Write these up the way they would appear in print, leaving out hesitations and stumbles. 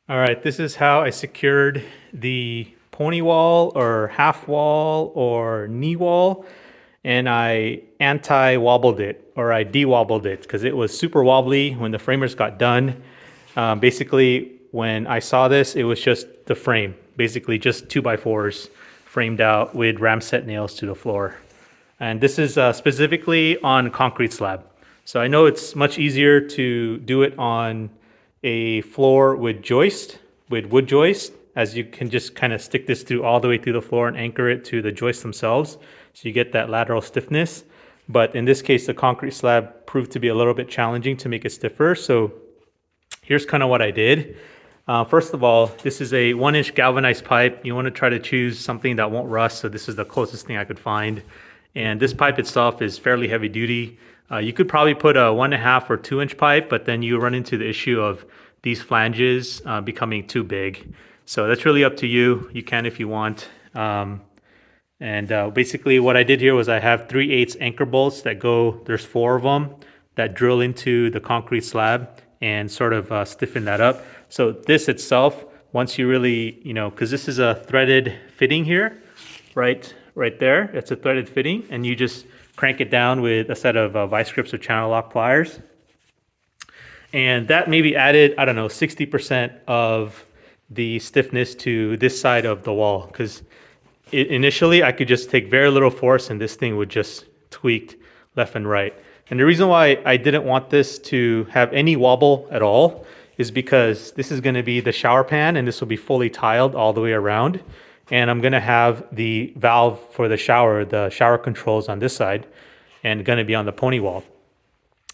All right, this is how I secured the pony wall or half wall or knee wall, and I anti-wobbled it, or I de-wobbled it because it was super wobbly when the framers got done. Basically, when I saw this, it was just the frame, basically just 2x4s framed out with ram set nails to the floor. And this is specifically on concrete slab. So I know it's much easier to do it on a floor with joist, with wood joist, as you can just kind of stick this through all the way through the floor and anchor it to the joists themselves. So you get that lateral stiffness. But in this case, the concrete slab proved to be a little bit challenging to make it stiffer. So here's kind of what I did. First of all, this is a 1-inch galvanized pipe. You want to try to choose something that won't rust. So this is the closest thing I could find. And this pipe itself is fairly heavy duty. You could probably put a 1.5 or 2-inch pipe, but then you run into the issue of these flanges becoming too big. So that's really up to you. You can if you want. Basically what I did here was I have 3/8 anchor bolts that go, there's 4 of them that drill into the concrete slab and sort of stiffen that up. So this itself, once you really, because this is a threaded fitting here, right there, it's a threaded fitting, and you just crank it down with a set of vice grips or channel lock pliers. And that maybe added, I don't know, 60% of the stiffness to this side of the wall, because initially I could just take very little force and this thing would just tweak left and right. And the reason why I didn't want this to have any wobble at all is because this is going to be the shower pan, and this will be fully tiled all the way around. And I'm going to have the valve for the shower controls on this side, and going to be on the pony wall.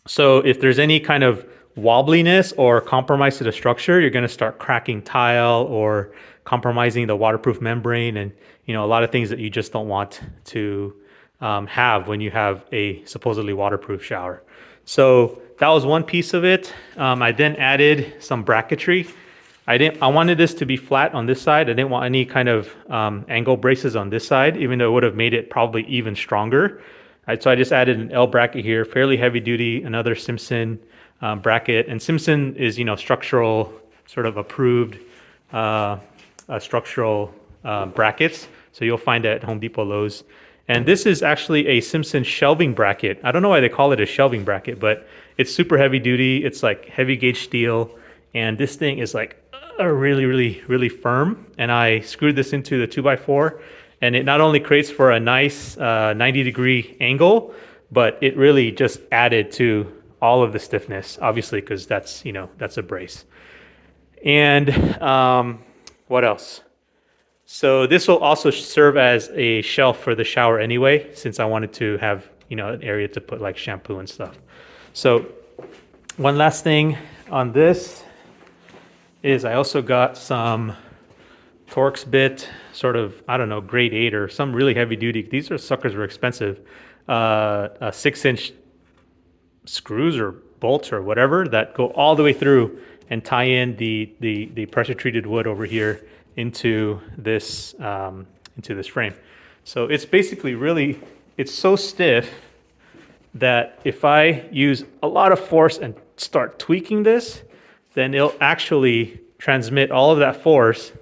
So if there's any kind of wobbliness or compromise to the structure, you're going to start cracking tile or compromising the waterproof membrane, and a lot of things that you just don't want to have when you have a supposedly waterproof shower. So that was one piece of it. I then added some bracketry. I wanted this to be flat on this side. I didn't want any kind of angle braces on this side, even though it would have made it probably even stronger. So I just added an L bracket here, fairly heavy duty, another Simpson bracket. And Simpson is, structural, sort of approved structural brackets. So you'll find it at Home Depot, Lowe's. And this is actually a Simpson shelving bracket. I don't know why they call it a shelving bracket, but it's super heavy duty. It's like heavy gauge steel. And this thing is like really, really, really firm. And I screwed this into the 2x4, and it not only creates for a nice 90-degree angle, but it really just added to all of the stiffness, obviously, because that's a brace. And what else? So this will also serve as a shelf for the shower anyway, since I wanted to have an area to put like shampoo and stuff. So one last thing on this is I also got some Torx bit, sort of, I don't know, grade 8 or some really heavy duty. These suckers were expensive. 6-inch screws or bolts or whatever that go all the way through and tie in the pressure treated wood over here into this frame. So it's basically it's so stiff that if I use a lot of force and start tweaking this, then it'll actually transmit all of that force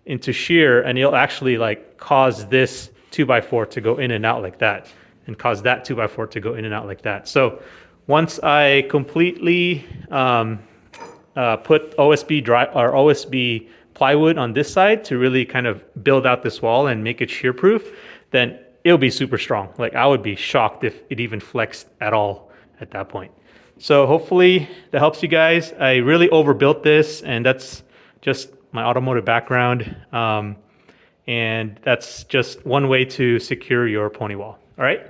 into shear, and it'll actually like cause this 2x4 to go in and out like that, and cause that 2x4 to go in and out like that. So once I completely put OSB plywood on this side to really kind of build out this wall and make it shear proof, then it'll be super strong. Like I would be shocked if it even flexed at all at that point. So hopefully that helps you guys. I really overbuilt this, and that's just my automotive background. And that's just one way to secure your pony wall. All right.